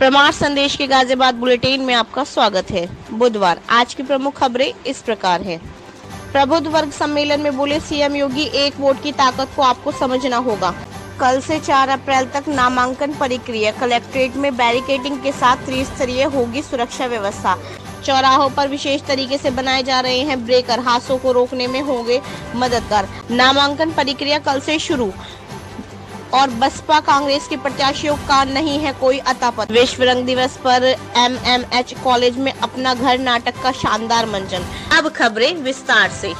प्रमाण संदेश के गाजियाबाद बुलेटिन में आपका स्वागत है। बुधवार आज की प्रमुख खबरें इस प्रकार है। प्रबुद्ध वर्ग सम्मेलन में बोले सीएम योगी, एक वोट की ताकत को आपको समझना होगा। कल से 4 अप्रैल तक नामांकन प्रक्रिया, कलेक्ट्रेट में बैरिकेडिंग के साथ त्रिस्तरीय होगी सुरक्षा व्यवस्था। चौराहों पर विशेष तरीके से बनाए जा रहे हैं ब्रेकर, हादसों को रोकने में होंगे मददगार। नामांकन प्रक्रिया कल से शुरू और बसपा कांग्रेस के प्रत्याशियों का नहीं है कोई अतापत। विश्व रंग दिवस पर एमएमएच कॉलेज में अपना घर नाटक का शानदार मंचन। अब खबरें विस्तार से।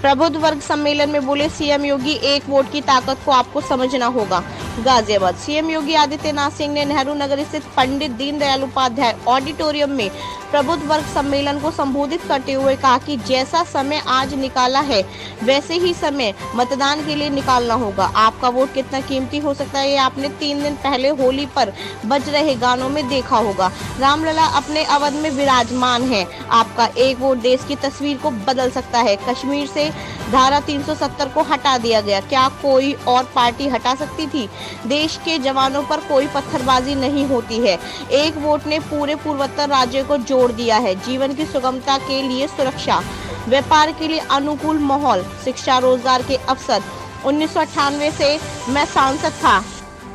प्रबुद्ध वर्ग सम्मेलन में बोले सीएम योगी, एक वोट की ताकत को आपको समझना होगा। गाजियाबाद सीएम योगी आदित्यनाथ सिंह ने नेहरू नगर स्थित पंडित दीनदयाल उपाध्याय ऑडिटोरियम में प्रबुद्ध वर्ग सम्मेलन को संबोधित करते हुए कहा कि जैसा समय आज निकाला है वैसे ही समय मतदान के लिए निकालना होगा। आपका वोट कितना कीमती हो सकता है ये आपने 3 दिन पहले होली पर बज रहे गानों में देखा होगा। रामलला अपने अवध में विराजमान है। आपका एक वोट देश की तस्वीर को बदल सकता है। कश्मीर से धारा 370 को हटा दिया गया, क्या कोई और पार्टी हटा सकती थी? देश के जवानों पर कोई पत्थरबाजी नहीं होती है। एक वोट ने पूरे पूर्वोत्तर राज्य को जोड़ दिया है। जीवन की सुगमता के लिए सुरक्षा, व्यापार के लिए अनुकूल माहौल, शिक्षा रोजगार के अवसर। 1998 से मैं सांसद था।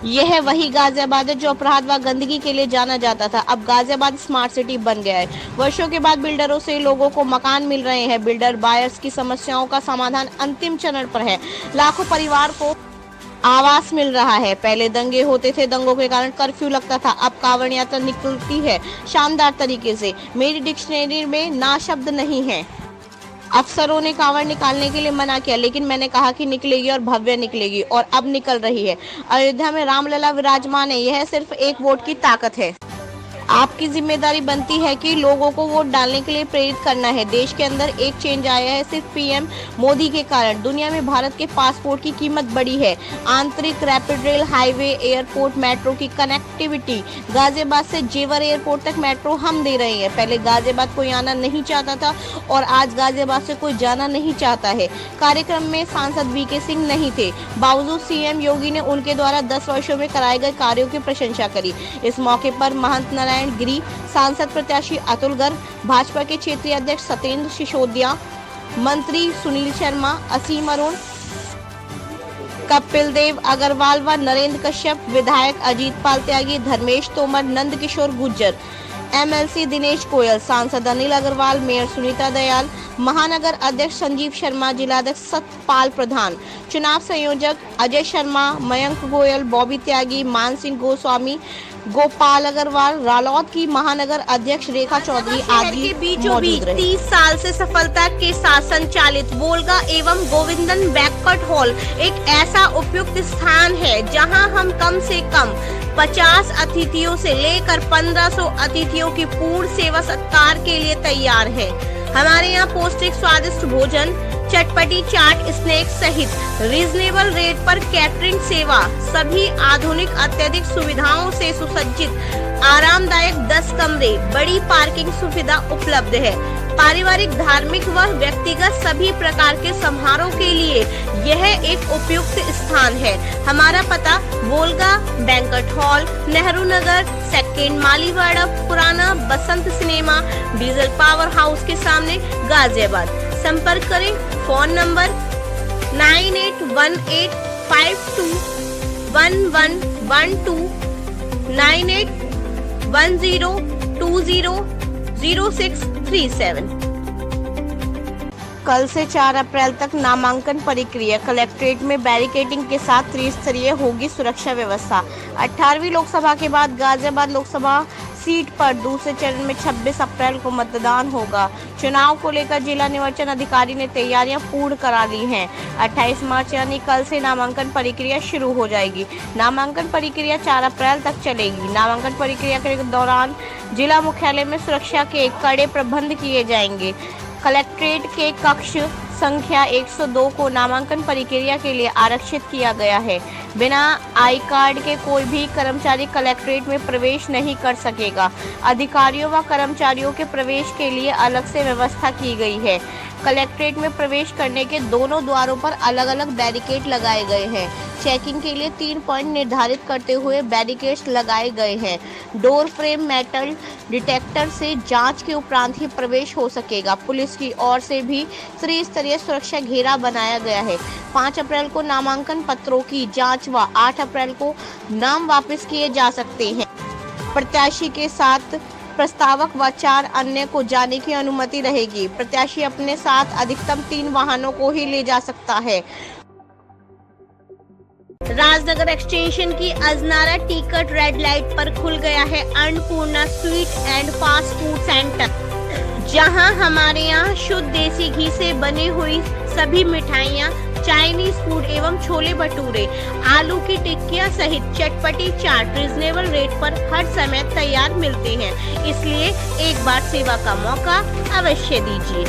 यह वही गाजियाबाद है जो अपराध व गंदगी के लिए जाना जाता था। अब गाजियाबाद स्मार्ट सिटी बन गया है। वर्षों के बाद बिल्डरों से लोगों को मकान मिल रहे हैं। बिल्डर बायर्स की समस्याओं का समाधान अंतिम चरण पर है। लाखों परिवार को आवास मिल रहा है। पहले दंगे होते थे, दंगों के कारण कर्फ्यू लगता था। अब कांवड़ यात्रा निकलती है शानदार तरीके से। मेरी डिक्शनरी में ना शब्द नहीं है। अफसरों ने कांवड़ निकालने के लिए मना किया, लेकिन मैंने कहा कि निकलेगी और भव्य निकलेगी, और अब निकल रही है। अयोध्या में रामलला विराजमान है। यह सिर्फ एक वोट की ताकत है। आपकी जिम्मेदारी बनती है कि लोगों को वोट डालने के लिए प्रेरित करना है। देश के अंदर एक चेंज आया है सिर्फ पीएम मोदी के कारण। दुनिया में भारत के पासपोर्ट की कीमत बढ़ी है। आंतरिक rapid rail, highway, airport, metro की कनेक्टिविटी। गाजियाबाद से जेवर एयरपोर्ट तक मेट्रो हम दे रहे हैं। पहले गाजियाबाद कोई आना नहीं चाहता था और आज गाजियाबाद से कोई जाना नहीं चाहता है। कार्यक्रम में सांसद वीके सिंह नहीं थे, बावजूद सीएम योगी ने उनके द्वारा 10 वर्षों में कराए गए कार्यों की प्रशंसा करी। इस मौके पर महंत नारायण गिरी, सांसद प्रत्याशी अतुल गर्ग, भाजपा के क्षेत्रीय अध्यक्ष सत्येंद्र सिसोदिया, मंत्री सुनील शर्मा, असीम अरुण, कपिल देव अग्रवाल व नरेंद्र कश्यप, विधायक अजीत पाल त्यागी, धर्मेश तोमर, नंद किशोर गुर्जर, एमएलसी दिनेश गोयल, सांसद अनिल अग्रवाल, मेयर सुनीता दयाल, महानगर अध्यक्ष संजीव शर्मा, जिलाध्यक्ष सतपाल प्रधान, चुनाव संयोजक अजय शर्मा, मयंक गोयल, बॉबी त्यागी, मान सिंह गोस्वामी, गोपाल अग्रवाल, रालौद की महानगर अध्यक्ष रेखा चौधरी आदि मौजूद रहे। 30 साल से सफलता के साथ संचालित वोल्गा एवं गोविंदन बैंक्वेट हॉल एक ऐसा उपयुक्त स्थान है जहां हम कम से कम 50 अतिथियों से लेकर 1500 अतिथियों की पूर्ण सेवा सत्कार के लिए तैयार है। हमारे यहाँ पौष्टिक स्वादिष्ट भोजन, चटपटी चाट, स्नैक्स सहित रीजनेबल रेट पर कैटरिंग सेवा, सभी आधुनिक अत्यधिक सुविधाओं से सुसज्जित आरामदायक 10 कमरे, बड़ी पार्किंग सुविधा उपलब्ध है। पारिवारिक, धार्मिक व व्यक्तिगत सभी प्रकार के समारोह के लिए यह एक उपयुक्त स्थान है। हमारा पता Volga banquet hall, Nehru Nagar, second Maliwara, पुराना बसंत सिनेमा, डीजल पावर हाउस के सामने, गाजियाबाद। संपर्क करें। Phone number 9818521112, 9810200637। कल से 4 अप्रैल तक नामांकन प्रक्रिया, कलेक्ट्रेट में बैरिकेडिंग के साथ त्रिस्तरीय होगी सुरक्षा व्यवस्था। 18वीं लोकसभा के बाद गाजियाबाद लोकसभा सीट पर दूसरे चरण में 26 अप्रैल को मतदान होगा। चुनाव को लेकर जिला निर्वाचन अधिकारी ने तैयारियां पूर्ण करा ली हैं। 28 मार्च यानी कल से नामांकन प्रक्रिया शुरू हो जाएगी। नामांकन प्रक्रिया 4 अप्रैल तक चलेगी। नामांकन प्रक्रिया के दौरान जिला मुख्यालय में सुरक्षा के कड़े प्रबंध किए जाएंगे। कलेक्ट्रेट के कक्ष संख्या 102 को नामांकन प्रक्रिया के लिए आरक्षित किया गया है। बिना आई कार्ड के कोई भी कर्मचारी कलेक्ट्रेट में प्रवेश नहीं कर सकेगा। अधिकारियों व कर्मचारियों के प्रवेश के लिए अलग से व्यवस्था की गई है। कलेक्ट्रेट में प्रवेश करने के दोनों द्वारों पर अलग अलग बैरिकेड लगाए गए हैं। चेकिंग के लिए 3 पॉइंट निर्धारित करते हुए बैरिकेड्स लगाए गए हैं। डोर फ्रेम मेटल डिटेक्टर से जांच के उपरांत ही प्रवेश हो सकेगा। पुलिस की ओर से भी त्रिस्तरीय सुरक्षा घेरा बनाया गया है। 5 अप्रैल को नामांकन पत्रों की जांच व 8 अप्रैल को नाम वापस किए जा सकते हैं। प्रत्याशी के साथ प्रस्तावक व 4 अन्य को जाने की अनुमति रहेगी। प्रत्याशी अपने साथ अधिकतम 3 वाहनों को ही ले जा सकता है। राजनगर एक्सटेंशन की अजनारा टिकट रेड लाइट पर खुल गया है Annapurna sweet and fast food centre, जहां हमारे यहाँ शुद्ध देसी घी से बनी हुई सभी मिठाइयाँ, चाइनीज फूड एवं छोले भटूरे, आलू की टिक्कियाँ सहित चटपटी चाट रिजनेबल रेट पर हर समय तैयार मिलते हैं। इसलिए एक बार सेवा का मौका अवश्य दीजिए।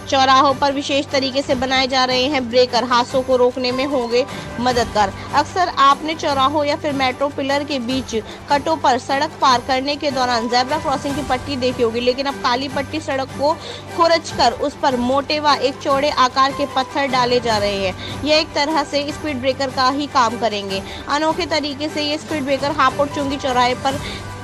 चौराहों पर विशेष तरीके से बनाए जा रहे हैं ब्रेकर, हादसों को रोकने में होंगे मददगार। अक्सर आपने चौराहों या फिर मेट्रो पिलर के बीच कटों पर सड़क पार करने के दौरान जेब्रा क्रॉसिंग की पट्टी देखी होगी, लेकिन अब काली पट्टी सड़क को खुरचकर उस पर मोटे व एक चौड़े आकार के पत्थर डाले जा रहे हैं। यह एक तरह से स्पीड ब्रेकर का ही काम करेंगे। अनोखे तरीके से ये स्पीड ब्रेकर हापुड़ चुंगी चौराहे पर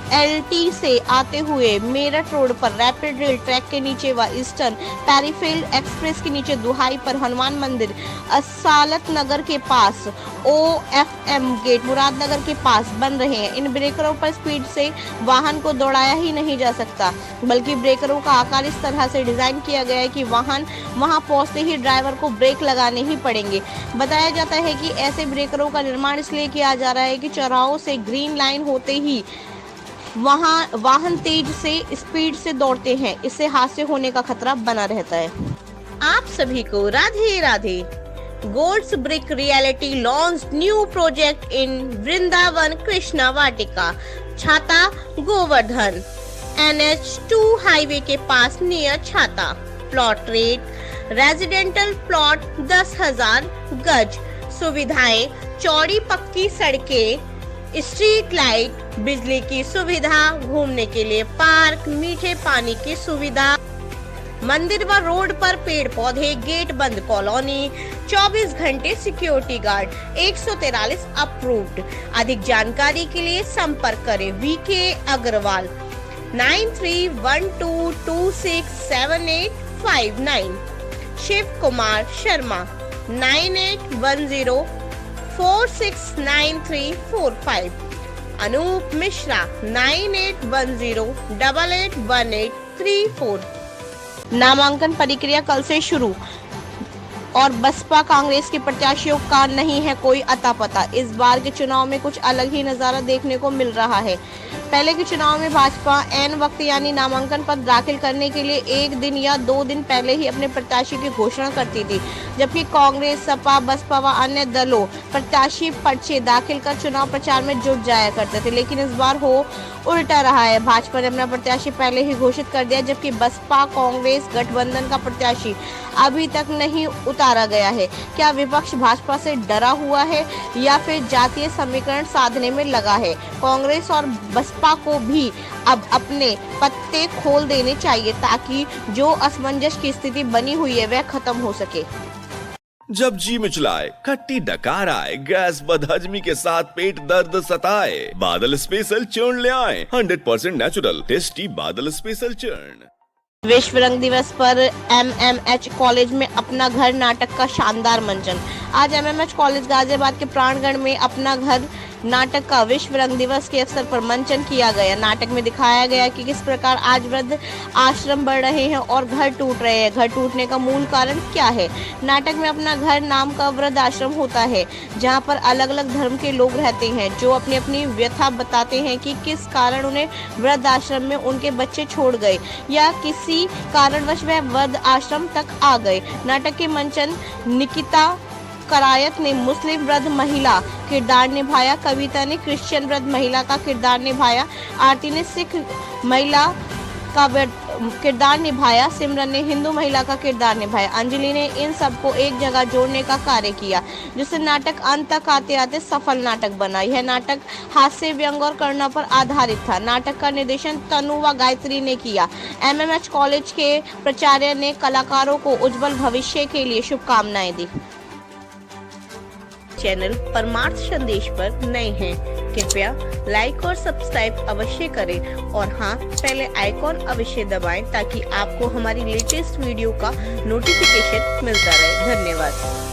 LT से आते हुए मेरठ रोड पर रैपिड रेल ट्रैक के नीचे व ईस्टर्न पेरीफील्ड एक्सप्रेस के नीचे दुहाई पर हनुमान मंदिर, असालत नगर के पास OFM गेट, मुरादनगर के पास बन रहे हैं। इन ब्रेकरों पर स्पीड से वाहन को दौड़ाया ही नहीं जा सकता, बल्कि ब्रेकरों का आकार इस तरह से डिजाइन किया गया है कि वाहन वहां पहुंचते ही ड्राइवर को ब्रेक लगाने ही पड़ेंगे। बताया जाता है कि ऐसे ब्रेकरों का निर्माण इसलिए किया जा रहा है कि चौराहों से ग्रीन लाइन होते ही वहां वाहन तेज से स्पीड से दौड़ते हैं, इससे हादसे होने का खतरा बना रहता है। आप सभी को Radhe Radhe. Golds brick reality launch new project in Vrindavan Krishna Vatika, Chhata Govardhan, NH2 highway के पास near Chhata. Plot rate residential plot 10,000 गज। सुविधाएं चौड़ी पक्की सड़कें, स्ट्रीट लाइट, बिजली की सुविधा, घूमने के लिए पार्क, मीठे पानी की सुविधा, मंदिर व रोड पर पेड़ पौधे, गेट बंद कॉलोनी, 24 घंटे सिक्योरिटी गार्ड, 143 अप्रूव्ड। अधिक जानकारी के लिए संपर्क करें VK अग्रवाल 9312267859, शिव कुमार शर्मा 9810469345, अनूप मिश्रा 9810881834। नामांकन प्रक्रिया कल से शुरू और बसपा कांग्रेस के प्रत्याशियों का नहीं है कोई अता पता। इस बार के चुनाव में कुछ अलग ही नजारा देखने को मिल रहा है। पहले के चुनाव में भाजपा ऐन वक्त यानी नामांकन पत्र दाखिल करने के लिए 1 दिन या 2 दिन पहले ही अपने प्रत्याशी की घोषणा करती थी, जबकि कांग्रेस, सपा, बसपा व अन्य दलों प्रत्याशी पर्चे दाखिल कर चुनाव प्रचार में जुट जाया करते थे। लेकिन इस बार हो उल्टा रहा है। भाजपा ने अपना प्रत्याशी पहले ही घोषित कर दिया, जबकि बसपा कांग्रेस गठबंधन का प्रत्याशी अभी तक नहीं उतारा गया है। क्या विपक्ष भाजपा से डरा हुआ है या फिर जातीय समीकरण साधने में लगा है? कांग्रेस और बसपा को भी अब अपने पत्ते खोल देने चाहिए ताकि जो असमंजस की स्थिति बनी हुई है वह खत्म हो सके। जब जी मिचलाए, खट्टी डकार आए, गैस बदहजमी के साथ पेट दर्द सताए, बादल स्पेशल चूर्ण ले आए। 100% नेचुरल टेस्टी बादल स्पेशल चूर्ण। विश्व रंग दिवस पर MMH कॉलेज में अपना घर नाटक का शानदार मंचन। आज MMH कॉलेज गाजियाबाद के प्रांगण में अपना घर नाटक का विश्व रंग दिवस के अवसर पर मंचन किया गया। नाटक में दिखाया गया कि किस प्रकार आज वृद्ध आश्रम बढ़ रहे हैं और घर टूट रहे हैं। घर टूटने का मूल कारण क्या है? नाटक में अपना घर नाम का वृद्ध आश्रम होता है, जहां पर अलग अलग धर्म के लोग रहते हैं, जो अपनी अपनी व्यथा बताते हैं कि किस कारण उन्हें वृद्ध आश्रम में उनके बच्चे छोड़ गए या किसी कारणवश वह वृद्ध आश्रम तक आ गए। नाटक के मंचन निकिता करायत ने मुस्लिम वृद्ध महिला किरदार निभाया, कविता ने क्रिश्चियन वृद्ध महिला का किरदार निभाया, आरती ने सिख महिला का किरदार निभाया, सिमरन ने हिंदू महिला का किरदार निभाया, अंजलि ने इन सबको एक जगह जोड़ने का कार्य किया, जिससे नाटक अंत तक आते आते सफल नाटक बना। यह नाटक हास्य, व्यंग और करुणा पर आधारित था। नाटक का निर्देशन तनु व गायत्री ने किया। MMH कॉलेज के प्राचार्य ने कलाकारों को उज्जवल भविष्य के लिए शुभकामनाएं दी। चैनल परमार्थ संदेश पर नए हैं, कृपया लाइक और सब्सक्राइब अवश्य करें और हाँ, पहले आइकॉन अवश्य दबाएं ताकि आपको हमारी लेटेस्ट वीडियो का नोटिफिकेशन मिलता रहे। धन्यवाद।